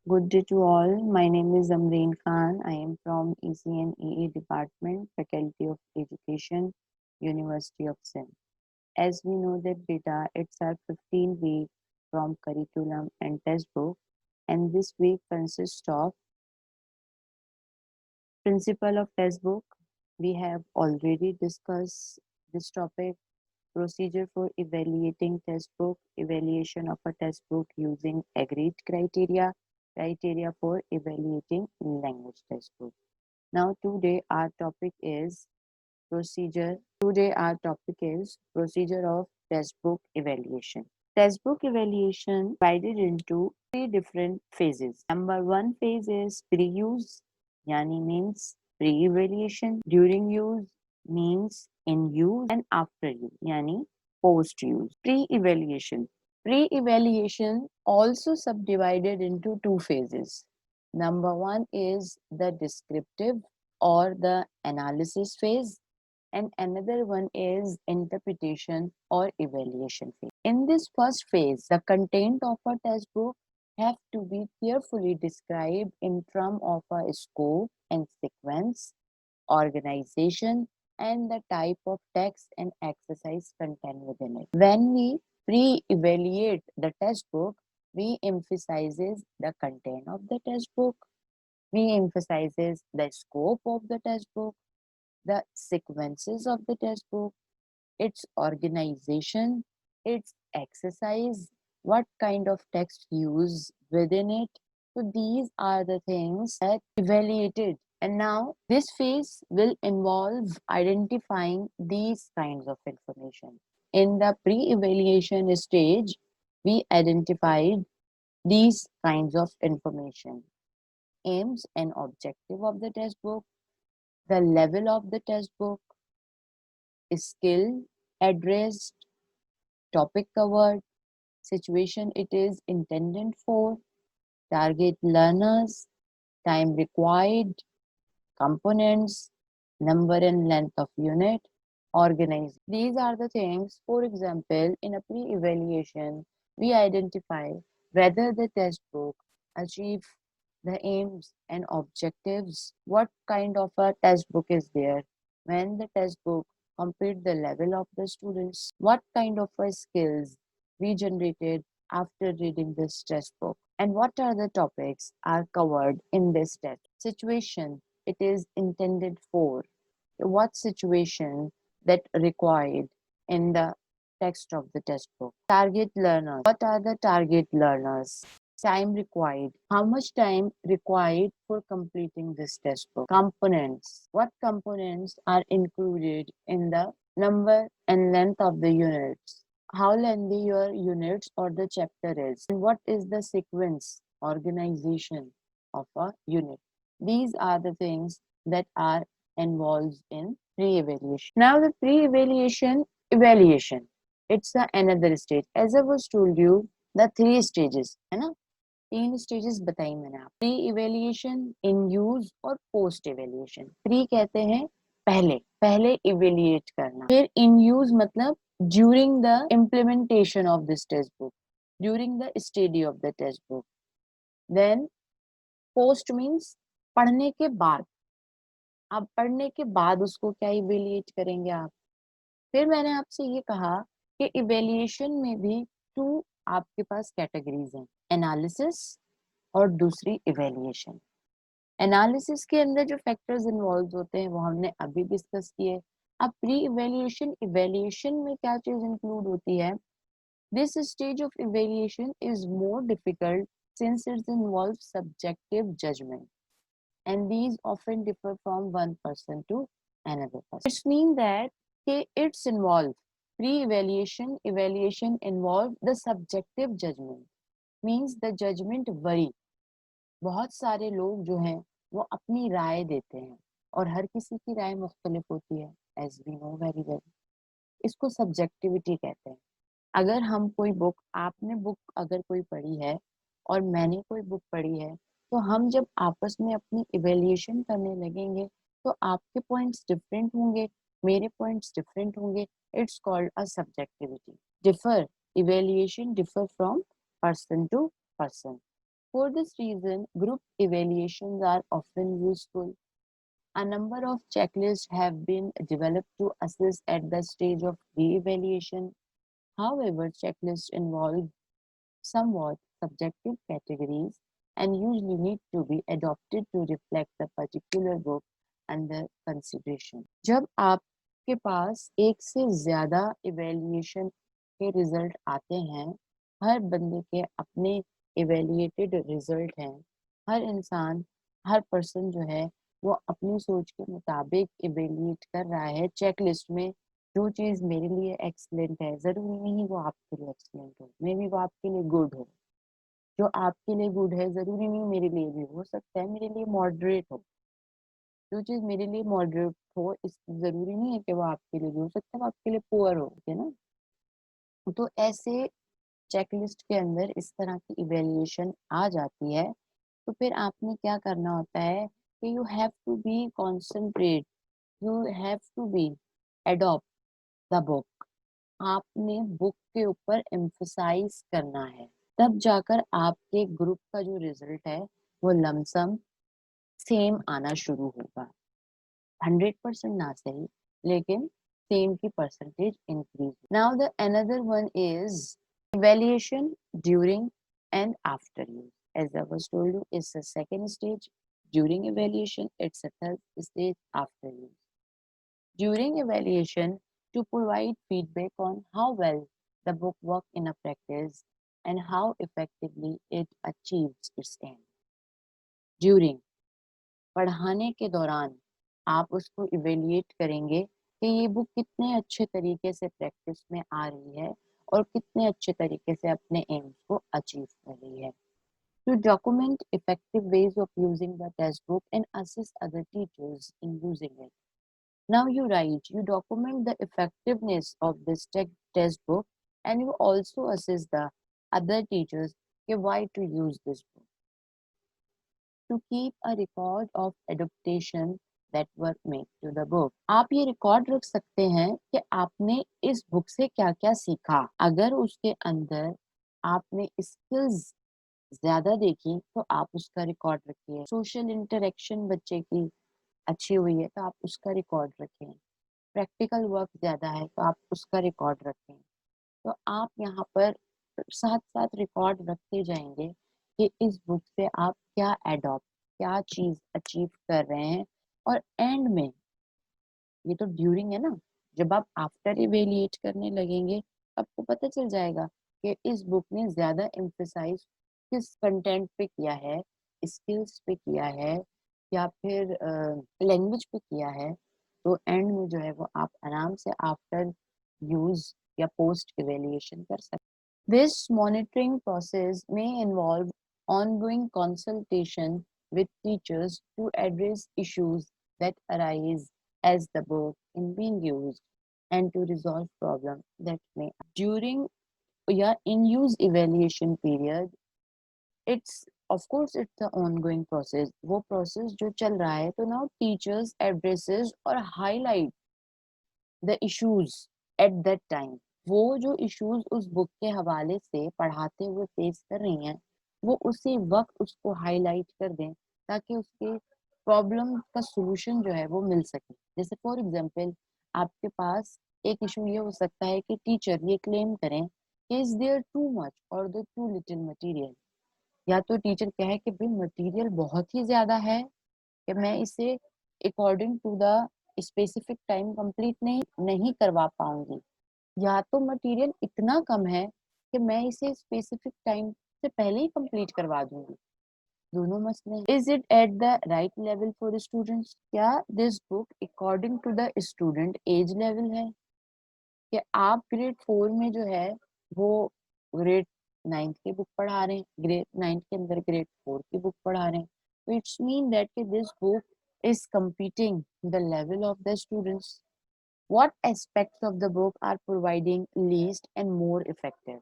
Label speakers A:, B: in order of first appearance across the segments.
A: Good day to all. My name is Amreen Khan. I am from ECNEE Department, Faculty of Education, University of Sindh. As we know that beta, it's our 15 week from curriculum and test book, and this week consists of principle of test book. We have already discussed this topic, procedure for evaluating test book, evaluation of a test book using agreed criteria, criteria for evaluating language test book. Now today our topic is procedure. Today our topic is procedure of test book evaluation. Test book evaluation divided into three different phases. Number one phase is pre-use, yani means pre-evaluation, during use means in use, and after use, yani post-use. Pre-evaluation. Pre-evaluation also subdivided into two phases. Number one is the descriptive or the analysis phase, and another one is interpretation or evaluation phase. In this first phase, the content of a test book have to be carefully described in terms of a scope and sequence, organization, and the type of text and exercise content within it. When we pre-evaluate the test book, we emphasizes the content of the test book, we emphasizes the scope of the test book, the sequences of the test book, its organization, its exercise, what kind of text used within it. So these are the things that evaluated. And now this phase will involve identifying these kinds of information. In the pre-evaluation stage, we identified these kinds of information: aims and objective of the test book, the level of the test book, skill addressed, topic covered, situation it is intended for, target learners, time required, components, number and length of unit, organize. These are the things. For example, in a pre-evaluation, we identify whether the test book achieve the aims and objectives, what kind of a test book is there, when the test book complete the level of the students, what kind of skills we generated after reading this test book, and what are the topics are covered in this test. Situation it is intended for, what situation that required in the text of the test book. Target learners, what are the target learners? Time required, how much time required for completing this test book. Components, what components are included in the number and length of the units, how lengthy your units or the chapter is, and what is the sequence organization of a unit. These are the things that are involved in pre-evaluation. Now the pre-evaluation evaluation, it's another stage. As I was told you, the three stages है ना, तीन stages बताई मैंने आप, pre evaluation, in use और post evaluation. Pre कहते हैं पहले पहले इवेल्युएट करना, फिर इन यूज मतलब during the implementation of this textbook, during the study of the textbook. Then post means पढ़ने के बाद, आप पढ़ने के बाद उसको क्या इवेल्युएट करेंगे आप. फिर मैंने आपसे ये कहा कि इवेल्युएशन में भी टू आपके पास कैटेगरीज हैं, एनालिसिस और दूसरी इवेल्युएशन. एनालिसिस के अंदर जो फैक्टर्स इन्वॉल्व होते हैं वो हमने अभी डिस्कस किए. अब प्री इवेल्युएशन इवेल्युएशन में क्या चीज इंक्लूड होती है. This stage of evaluation is more difficult since it involve subjective judgement and these often differ from one person to another person. It means that it's involved pre-evaluation, evaluation involved the subjective judgment, means the judgment vary. बहुत सारे लोग जो हैं वो अपनी राय देते हैं और हर किसी की राय मुख्तलिफ होती है, as we know very well. इसको सब्जेक्टिविटी कहते हैं. अगर हम कोई बुक, आपने बुक अगर कोई पढ़ी है और मैंने कोई बुक पढ़ी है, तो हम जब आपस में अपनी इवेल्युएशन करने लगेंगे तो आपके पॉइंट्स डिफरेंट होंगे, मेरे पॉइंट्स डिफरेंट होंगे. It's called a subjectivity. Differ, evaluation differ from person to person. For this reason, group evaluations are often useful. A number of checklists have been developed to assist at the stage of re-evaluation. However, checklists involve somewhat subjective categories and usually need to be adopted to reflect the particular book under consideration. जब आपके पास एक से ज़्यादा evaluation के result आते हैं, हर बंदे के अपने इवैल्यूएटेड रिजल्ट हैं, हर इंसान, हर पर्सन जो है वो अपनी सोच के मुताबिक इवैल्यूएट कर रहा है चेकलिस्ट में। जो चीज़ मेरे लिए एक्सीलेंट है, ज़रूरी नहीं वो आपके लिए एक्सीलेंट हो, मे बी वो आपके लिए गुड हो। जो आपके लिए गुड है, ज़रूरी नहीं मेरे लिए भी हो सकता है मेरे लिए मॉडरेट हो। जो चीज़ मेरे लिए मॉडरेट हो, इस ज़रूरी नहीं है कि वो आपके लिए भी हो सकता है, वो आपके लिए पुअर हो, है ना? तो ऐसे चेकलिस्ट के अंदर इस तरह की इवैल्यूएशन आ जाती है, तो फिर आपने क्या करना होता है कि you have to be concentrate, you have to be adopt the book. आपने बुक के ऊपर एम्फसाइज करना है, तब जाकर आपके ग्रुप का जो रिजल्ट है वो लमसम सेम आना शुरू होगा। 100% ना सही, लेकिन सेम की percentage increase. Now the another one is evaluation during and after use. As I was told you, it's a second stage during evaluation, it's a third stage after use. During evaluation, to provide feedback on how well the book worked in a practice and how effectively it achieves its end. During पढ़ाने के दौरान आप उसको evaluate करेंगे कि ये book कितने अच्छे तरीके से प्रैक्टिस में आ रही है और कितने अच्छे तरीके से अपने एम्स को अचीव कर रही है। To document effective ways of using the test book and assist other teachers in using it. Now you write, you document the effectiveness of this test book and you also assist the other teachers why to use this book. To keep a record of adaptation that were made to the book. आप ये record रख सकते हैं कि आपने इस book से क्या-क्या सीखा। अगर उसके अंदर आपने स्किल्स ज़्यादा देखी तो आप उसका रिकॉर्ड रखिए। सोशल इंटरेक्शन बच्चे की अच्छी हुई है तो आप उसका रिकॉर्ड रखें। प्रैक्टिकल वर्क ज़्यादा है तो आप उसका रिकॉर्ड रखें। तो आप यहाँ पर साथ-साथ रिकॉर्ड रखते जाएँगे कि इस बुक से आप क्या एडॉप्ट, क्या चीज़ अचीव कर रहे हैं और एंड में ये तो ड्यूरिंग है ना, जब आप आफ्टर इवैल्यूएट करने लगेंगे, आपको पता चल जाएगा कि इस बुक ने ज़्यादा एम्फसाइज़ किस कंटेंट पे किया है, स्किल्स पे किया है या फिर लैंग्वेज पे किया है। तो एंड में जो है वो आप आराम से आफ्टर यूज़ या पोस्ट इवैल्यूएशन कर सकते हैं। This monitoring process may involve ongoing consultation with teachers to address issues that arise as the book is being used and to resolve problems that may during या in use evaluation period. It's of course it's the ongoing process, वो process जो चल रहा है, तो now teachers addresses और highlight the issues at that time. वो जो इश्यूज उस बुक के हवाले से पढ़ाते हुए फेस कर रही हैं वो उसी वक्त उसको हाईलाइट कर दें ताकि उसके प्रॉब्लम का सोल्यूशन जो है वो मिल सके। जैसे फॉर एग्जांपल आपके पास एक इशू ये हो सकता है कि टीचर ये क्लेम करें कि इज देयर टू मच और द टू लिटिल मटेरियल। या तो टीचर कहे कि भाई मटेरियल बहुत ही ज्यादा है कि मैं इसे according to the specific time complete नहीं नहीं करवा पाऊंगी, या तो मटेरियल इतना कम है कि मैं इसे स्पेसिफिक टाइम से पहले ही कंप्लीट करवा दूंगी। दोनों मसले हैं। Is it at the right level for students, क्या this book according to the student age level है कि आप ग्रेड 4 में जो है वो ग्रेड 9 की बुक पढ़ा रहे हैं, ग्रेड 9 के अंदर ग्रेड 4 की बुक पढ़ा रहे हैं। तो इट्स मीन दैट कि this book is competing the level of the students. What aspects of the book are providing least and more effective?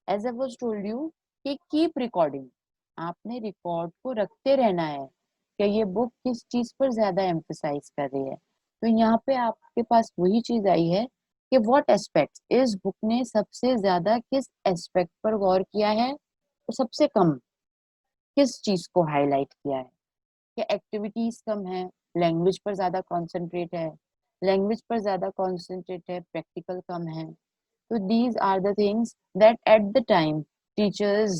A: As I was told you कि keep recording, आपने record को रखते रहना है कि ये book किस चीज पर ज्यादा एम्फसाइज कर रही है। तो यहाँ पे आपके पास वही चीज आई है कि व्हाट एस्पेक्ट्स, इस बुक ने सबसे ज्यादा किस एस्पेक्ट पर गौर किया है, तो सबसे कम किस चीज को हाईलाइट किया है, कि एक्टिविटीज कम है, लैंग्वेज पर ज्यादा कॉन्सेंट्रेट है, लैंग्वेज पर ज्यादा कॉन्सेंट्रेट है, प्रैक्टिकल कम है. So these are the things that at the time teachers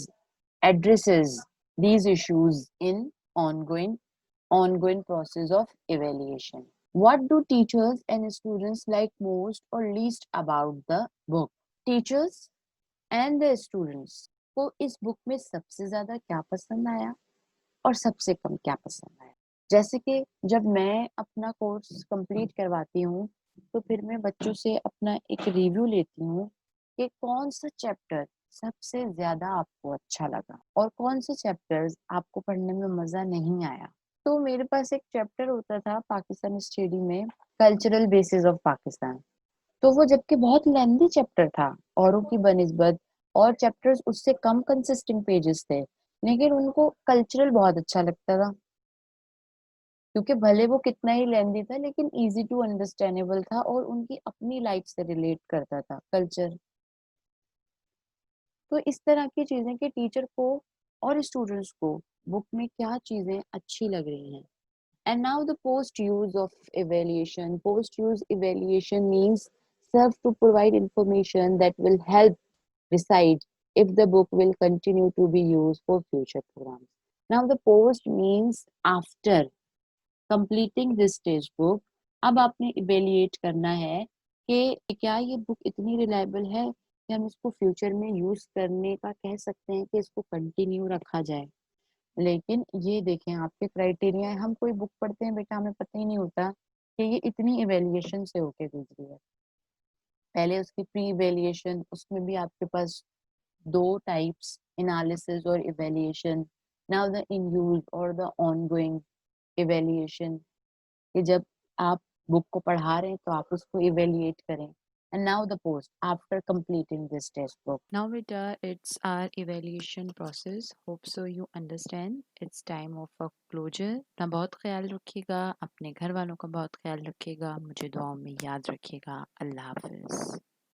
A: addresses these issues in ongoing process of evaluation. What do teachers and students like most or least about the book? Teachers and the students को इस book में सबसे ज्यादा क्या पसंद आया और सबसे कम क्या पसंद आया. जैसे कि जब मैं अपना कोर्स कंप्लीट करवाती हूँ, तो फिर मैं बच्चों से अपना एक रिव्यू लेती हूँ कि कौन सा चैप्टर सबसे ज्यादा आपको अच्छा लगा और कौन से चैप्टर्स आपको पढ़ने में मजा नहीं आया. तो मेरे पास एक चैप्टर होता था पाकिस्तान स्टडी में, कल्चरल बेसिस ऑफ पाकिस्तान. तो वो जबकि बहुत लेंथी चैप्टर था औरों की बनिस्बत, और चैप्टर्स उससे कम कंसिस्टिंग पेजेस थे, लेकिन उनको कल्चरल बहुत अच्छा लगता था, क्योंकि भले वो कितना ही लेंथी था लेकिन इजी टू अंडरस्टैंडेबल था और उनकी अपनी लाइफ से रिलेट करता था कल्चर. तो इस तरह की चीजें कि टीचर को और स्टूडेंट्स को बुक में क्या चीजें अच्छी लग रही हैं. And now the post-use of evaluation. Post-use evaluation means serve to provide information that will help decide if the book will continue to be used for future programs. Now the post means after completing this stage book. अब आपने evaluate करना है कि क्या ये book इतनी reliable है कि हम इसको फ्यूचर में यूज करने का कह सकते हैं कि इसको कंटिन्यू रखा जाए. लेकिन ये देखें आपके क्राइटेरिया है, हम कोई बुक पढ़ते हैं बेटा, हमें पता ही नहीं होता कि ये इतनी इवेल्युएशन से होके गुजरी है. पहले उसकी प्री इवेल्युएशन, उसमें भी आपके पास दो टाइप्स, एनालिसिस और evaluation. Now the in use और द ऑनगोइंग इवेल्युएशन, कि जब आप बुक को पढ़ा रहे हैं तो आप उसको इवेल्युएट करें. And now the post after completing this text book.
B: Now, beta, it's our evaluation process. Hope so you understand. It's time of a closure. अपना बहुत ख्याल रखिएगा, अपने घर वालों का बहुत ख्याल रखिएगा, मुझे दुआओं में याद रखिएगा. अल्लाह हाफिज.